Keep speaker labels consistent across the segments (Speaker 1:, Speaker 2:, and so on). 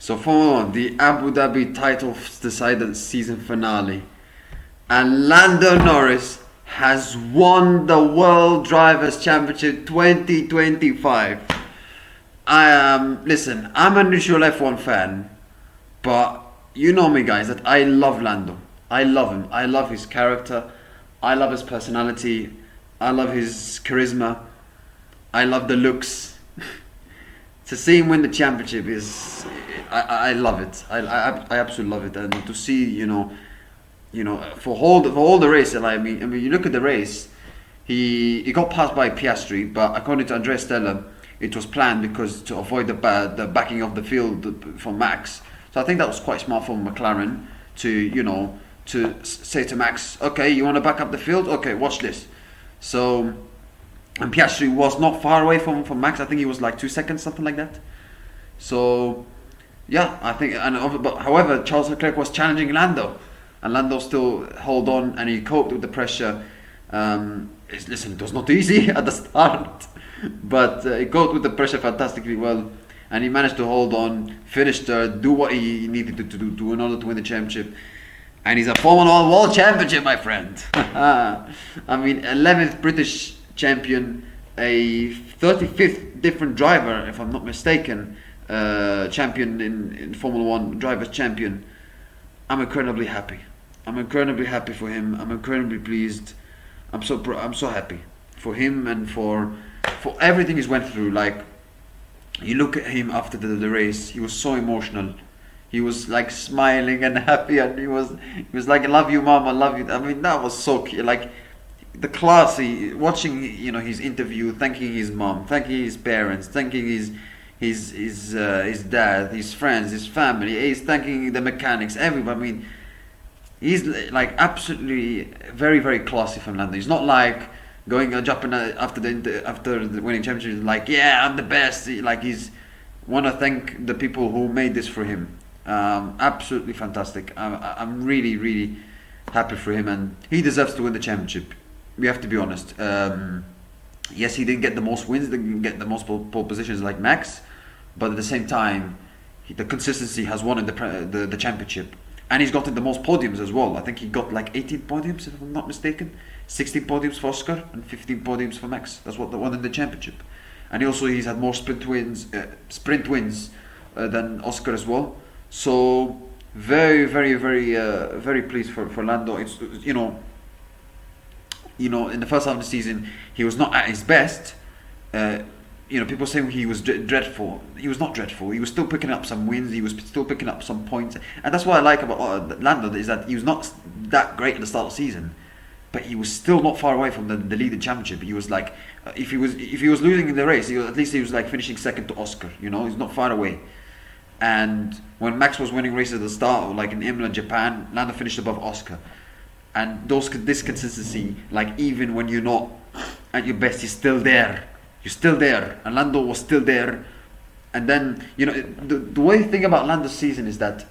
Speaker 1: So Formula One, the Abu Dhabi title decided season finale, and Lando Norris has won the World Drivers' Championship 2025. Listen, I'm a neutral F1 fan, but you know me, guys, that I love Lando. I love him. I love his character. I love his personality. I love his charisma. I love the looks. To see him win the championship is, I love it. I absolutely love it. And to see, for all the race, and I mean, you look at the race, he got passed by Piastri, but according to Andrea Stella, it was planned because to avoid the backing of the field from Max. So I think that was quite smart from McLaren to say to Max, okay, you want to back up the field? Okay, watch this. So, and Piastri was not far away from Max. I think he was like 2 seconds, something like that. So, yeah, I think. But however, Charles Leclerc was challenging Lando, and Lando still held on, and he coped with the pressure. Listen, it was not easy at the start, but he coped with the pressure fantastically well, and he managed to hold on, finish third, do what he needed to do in order to win the championship. And he's a Formula 1 World Championship, my friend. I mean, 11th British champion, a 35th different driver, if I'm not mistaken, champion in Formula 1, driver's champion. I'm incredibly happy. I'm incredibly happy for him. I'm incredibly pleased. I'm so happy for him and for everything he's went through. Like, you look at him after the race, he was so emotional. He was like smiling and happy, and he was like, "I love you, mom. I love you." I mean, that was so cute. Like the classy watching, his interview, thanking his mom, thanking his parents, thanking his dad, his friends, his family. He's thanking the mechanics, everybody. I mean, he's like absolutely very, very classy from Lando. He's not like going jumping after the winning championship. Like, yeah, I'm the best. Like he's want to thank the people who made this for him. Absolutely fantastic. I'm really, really happy for him, and he deserves to win the championship. We have to be honest. Yes, he didn't get the most wins, didn't get the most pole positions like Max, but at the same time, the consistency has won in the championship, and he's gotten the most podiums as well. I think he got like 18 podiums, if I'm not mistaken. 16 podiums for Oscar and 15 podiums for Max. That's what they won in the championship. And he's had more sprint wins than Oscar as well. So very, very, very, very pleased for Lando. It's in the first half of the season he was not at his best. People saying he was dreadful. He was not dreadful. He was still picking up some wins. He was still picking up some points. And that's what I like about Lando, is that he was not that great at the start of the season, but he was still not far away from the leading championship. He was like, if he was losing in the race, at least he was like finishing second to Oscar. He's not far away. And when Max was winning races at the start, like in Imola, Japan, Lando finished above Oscar. And this consistency, like even when you're not at your best, you're still there. You're still there. And Lando was still there. And then, the way to think about Lando's season is that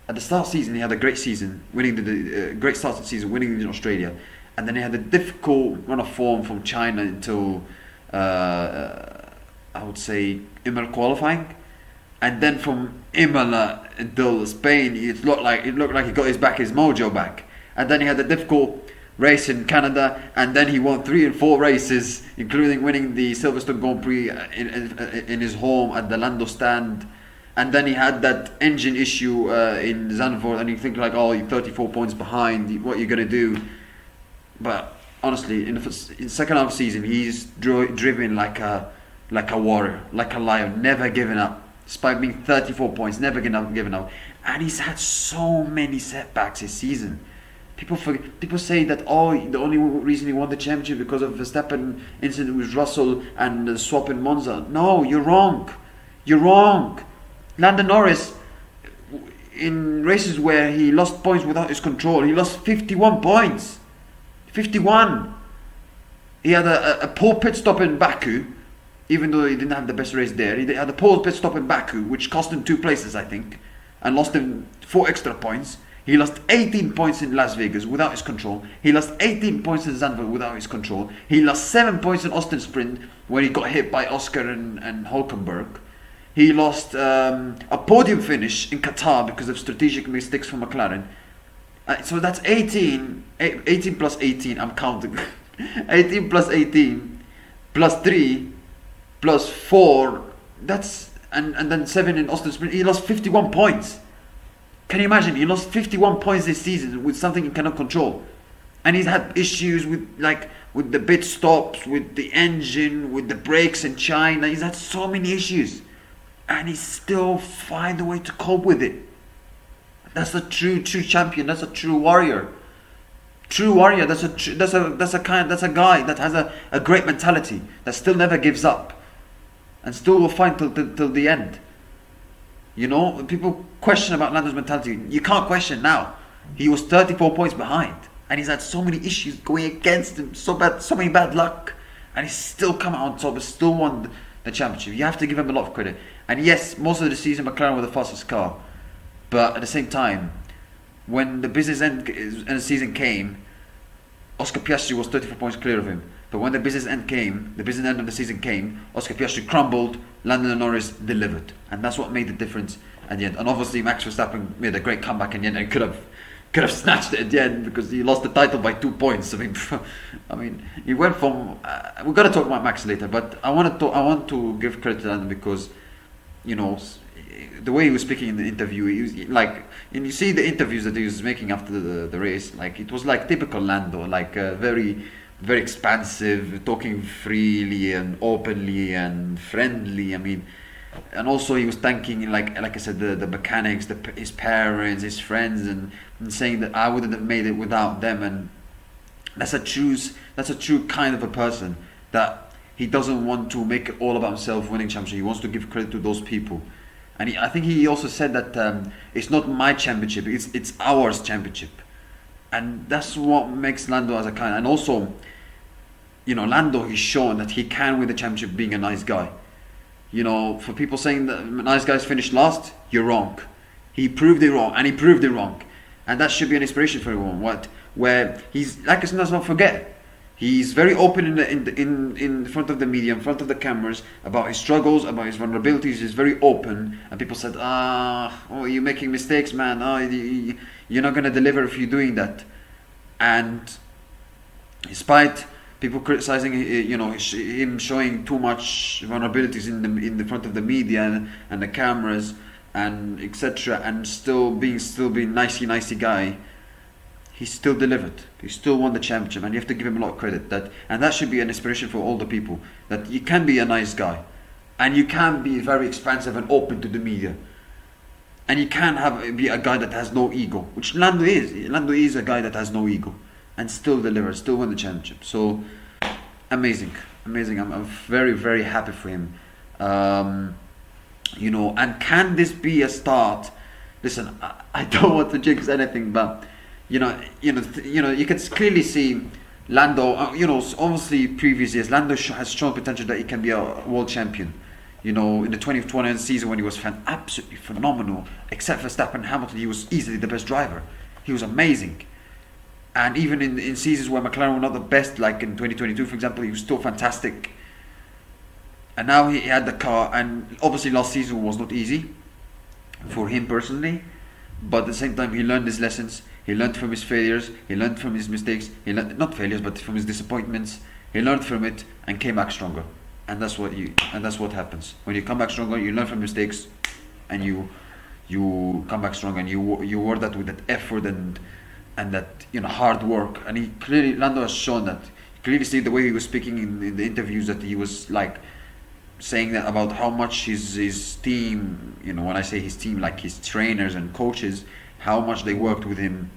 Speaker 1: at the start of the season, he had a great season, winning the great start of the season, winning in Australia. And then he had a difficult run of form from China until, I would say, Imola qualifying. And then from Imola until Spain, it looked like he got his mojo back. And then he had a difficult race in Canada, and then he won 3 and 4 races, including winning the Silverstone Grand Prix in his home at the Lando stand. And then he had that engine issue in Zandvoort, and you think like, oh, you're 34 points behind, what are you gonna do? But honestly, in the second half of the season, he's driven like a warrior, like a lion, never giving up. Despite being 34 points, never giving up. And he's had so many setbacks this season. People say that, the only reason he won the championship because of Verstappen incident with Russell and the swap in Monza. No, you're wrong. You're wrong. Lando Norris, in races where he lost points without his control, he lost 51 points. 51. He had a poor pit stop in Baku, even though he didn't have the best race there. He had a poor pit stop in Baku, which cost him 2 places, I think, and lost him 4 extra points. He lost 18 points in Las Vegas without his control. He lost 18 points in Zandvoort without his control. He lost 7 points in Austin Sprint when he got hit by Oscar and Hulkenberg. He lost a podium finish in Qatar because of strategic mistakes from McLaren. So that's 18 plus 18, I'm counting. 18 plus 18 plus 3 plus 4, that's, and then 7 in Austin Sprint. He lost 51 points. Can you imagine? He lost 51 points this season with something he cannot control. And he's had issues with the pit stops, with the engine, with the brakes in China. He's had so many issues. And he still find a way to cope with it. That's a true champion. That's a true warrior. True warrior. That's a guy that has a great mentality, that still never gives up, and still will fight till the end. You know, people question about Lando's mentality. You can't question now. He was 34 points behind, and he's had so many issues going against him, so many bad luck, and he's still come out on top and still won the championship. You have to give him a lot of credit. And yes, most of the season McLaren were the fastest car, but at the same time, when the business end of the season came, Oscar Piastri was 34 points clear of him. But when the business end of the season came, Oscar Piastri crumbled, Lando Norris delivered, and that's what made the difference at the end. And obviously Max Verstappen made a great comeback in the end and could have snatched it at the end because he lost the title by 2 points. I mean, he went from. We're gonna talk about Max later, but I want to give credit to Lando because, you know, the way he was speaking in the interview, he was like, and you see the interviews that he was making after the race, like it was like typical Lando, like very, very expansive, talking freely and openly and friendly. I mean, and also he was thanking, like I said, the mechanics, his parents, his friends, and saying that I wouldn't have made it without them. And that's a true kind of a person, that he doesn't want to make it all about himself winning championship. He wants to give credit to those people. And I think he also said that it's not my championship, it's ours championship. And that's what makes Lando as a kind. And also, you know, Lando, he's shown that he can win the championship being a nice guy. You know, for people saying that nice guys finish last, you're wrong. He proved it wrong, and he proved it wrong. And that should be an inspiration for everyone. Where he's, like, let's not forget, he's very open in front of the media, in front of the cameras, about his struggles, about his vulnerabilities. He's very open, and people said, oh, you're making mistakes, man. Oh, you're not gonna deliver if you're doing that. And despite people criticizing, you know, him showing too much vulnerabilities in the front of the media and the cameras and etc., and still being nicey guy, he still delivered. He still won the championship, and you have to give him a lot of credit. And that should be an inspiration for all the people, that you can be a nice guy, and you can be very expansive and open to the media, and you can be a guy that has no ego, which Lando is. Lando is a guy that has no ego, and still deliver, still win the championship. So amazing. I'm very, very happy for him. You know, and can this be a start? Listen, I don't want to jinx anything, but you can clearly see Lando. You know, obviously previous years, Lando has shown potential that he can be a world champion. You know, in the 2020 season when he was absolutely phenomenal, except for Verstappen and Hamilton, he was easily the best driver. He was amazing. And even in seasons where McLaren were not the best, like in 2022, for example, he was still fantastic. And now he had the car, and obviously last season was not easy for him personally, but at the same time he learned his lessons. He learned from his failures, he learned from his mistakes, he learned, not failures, but from his disappointments. He learned from it and came back stronger. And that's what happens. When you come back stronger, you learn from mistakes, and you come back stronger, and you work that with that effort and that, you know, hard work. And he clearly, Lando has shown that. You clearly see the way he was speaking in the interviews, that he was like saying that about how much his team, you know, when I say his team, like his trainers and coaches, how much they worked with him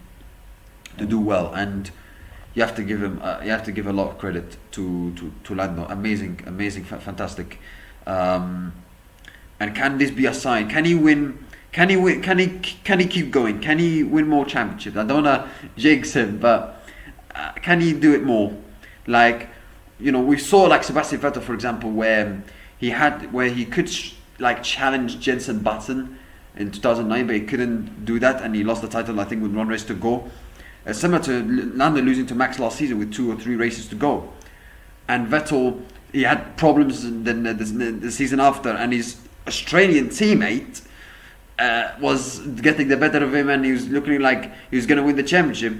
Speaker 1: to do well. And you have to give him a lot of credit to Lando. Amazing, fantastic. And can this be a sign? Can he win? Can he keep going? Can he win more championships? I don't wanna jinx him, but can he do it more? Like, you know, we saw like Sebastian Vettel, for example, where he could challenge Jenson Button in 2009, but he couldn't do that, and he lost the title, I think, with one race to go. Similar to Lando losing to Max last season with 2 or 3 races to go. And Vettel, he had problems the season after, and he's Australian teammate was getting the better of him, and he was looking like he was going to win the championship.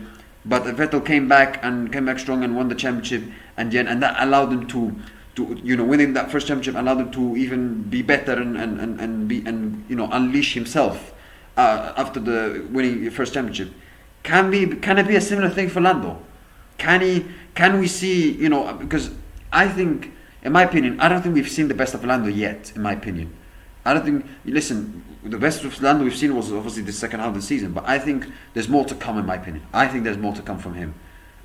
Speaker 1: But Vettel came back strong and won the championship, and that allowed him to winning that first championship allowed him to even be better and unleash himself after the winning the first championship. Can it be a similar thing for Lando? Can we see, because I think, in my opinion, I don't think we've seen the best of Lando yet, in my opinion. I don't think, listen, the best of Lando we've seen was obviously the second half of the season, but I think there's more to come, in my opinion. I think there's more to come from him.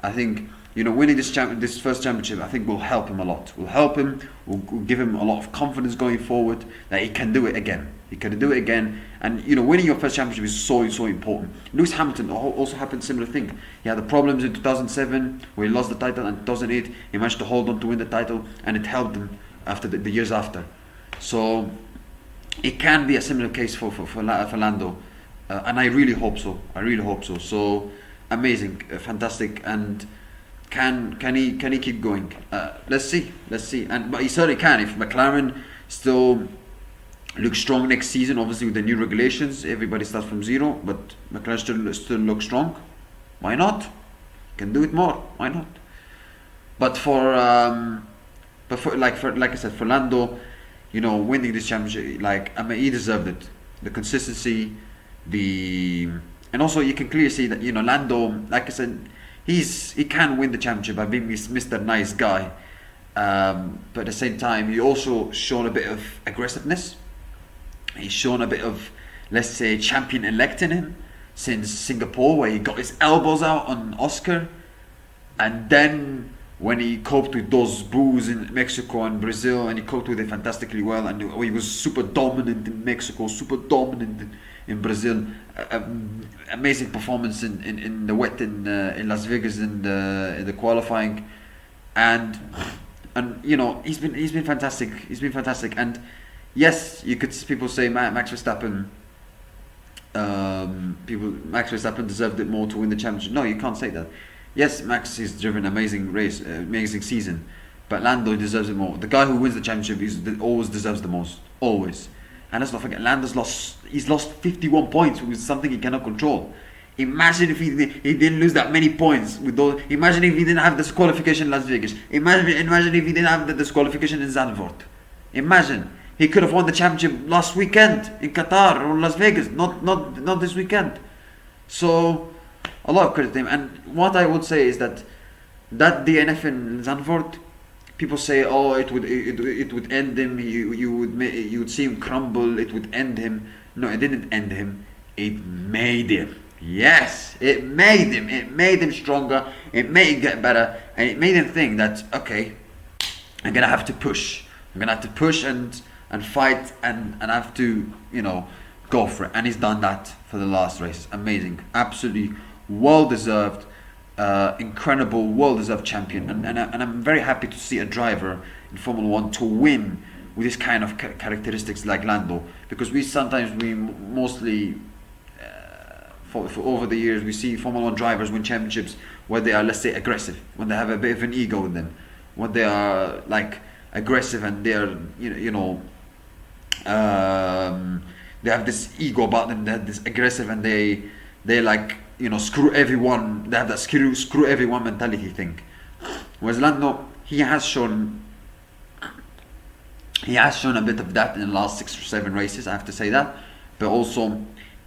Speaker 1: I think, winning this first championship, I think will help him a lot. Will give him a lot of confidence going forward that he can do it again. And winning your first championship is so important. Lewis Hamilton also happened similar thing. He had the problems in 2007 where he lost the title, and 2008 he managed to hold on to win the title, and it helped him after the years after. So it can be a similar case for Lando, and I really hope so. So amazing, fantastic, and can he keep going? Let's see. But he certainly can if McLaren still looks strong next season. Obviously with the new regulations, everybody starts from zero, but McLaren still looks strong. Why not? Can do it more. Why not? But for like I said, for Lando, winning this championship, he deserved it. The consistency, and also you can clearly see that Lando, like I said, he can win the championship by being Mr. Nice Guy, but at the same time he also shown a bit of aggressiveness. He's shown a bit of, let's say, champion-elect in him since Singapore, where he got his elbows out on Oscar, and then when he coped with those boos in Mexico and Brazil, and he coped with it fantastically well, and he was super dominant in Mexico, super dominant in Brazil, amazing performance in the wet in Las Vegas in the qualifying, and he's been fantastic. And yes, people say Max Verstappen. Max Verstappen deserved it more to win the championship. No, you can't say that. Yes, Max has driven amazing season, but Lando deserves it more. The guy who wins the championship always deserves the most, always. And let's not forget, Lando's lost 51 points, which is something he cannot control. Imagine if he didn't lose that many points with those. Imagine if he didn't have disqualification in Las Vegas. Imagine if he didn't have the disqualification in Zandvoort. Imagine. He could have won the championship last weekend in Qatar or Las Vegas, not this weekend. So a lot of credit to him. And what I would say is that DNF in Zandvoort, people say, it would end him. You would see him crumble. It would end him. No, it didn't end him. It made him. Yes, it made him. It made him stronger. It made him get better, and it made him think that, okay, I'm gonna have to push. And fight and have to go for it. And he's done that for the last race. Amazing, absolutely well deserved. Incredible, well-deserved champion, and I'm very happy to see a driver in Formula 1 to win with this kind of characteristics like Lando, because we mostly for over the years we see Formula 1 drivers win championships where they are, let's say, aggressive, when they have a bit of an ego in them, when they are aggressive and they are they have this ego about them, they're this aggressive, and they screw everyone. They have that screw everyone mentality thing. Whereas Lando, he has shown a bit of that in the last 6 or 7 races. I have to say that, but also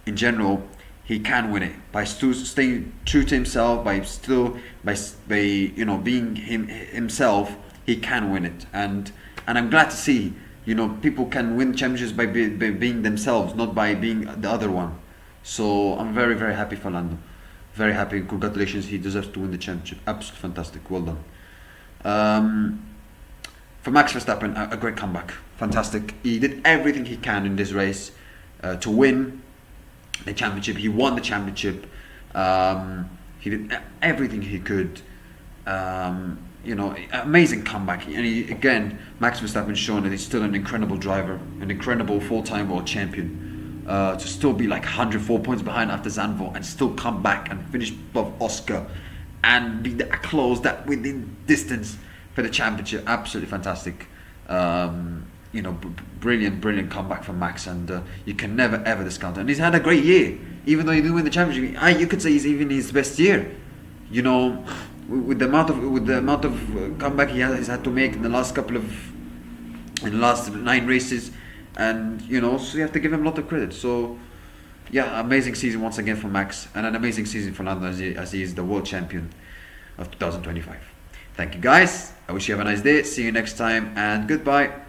Speaker 1: in general, he can win it by staying true to himself, by being himself. He can win it, and I'm glad to see people can win championships by being themselves, not by being the other one. So I'm very, very happy for Lando. Very happy. Congratulations. He deserves to win the championship. Absolutely fantastic. Well done. For Max Verstappen, a great comeback. Fantastic. He did everything he can in this race to win the championship. He won the championship. He did everything he could. Amazing comeback. And again, Max Verstappen shown that he's still an incredible driver, an incredible 4-time world champion. To still be 104 points behind after Zandvoort and still come back and finish above Oscar and be close that within distance for the championship. Absolutely fantastic. brilliant comeback from Max, and you can never ever discount it. And he's had a great year, even though he didn't win the championship. You could say he's even his best year. With the amount of comeback he's had to make in the last 9 races, and so you have to give him a lot of credit. So yeah, amazing season once again for Max, and an amazing season for Lando as he is the world champion of 2025. Thank you guys. I wish you have a nice day. See you next time, and goodbye.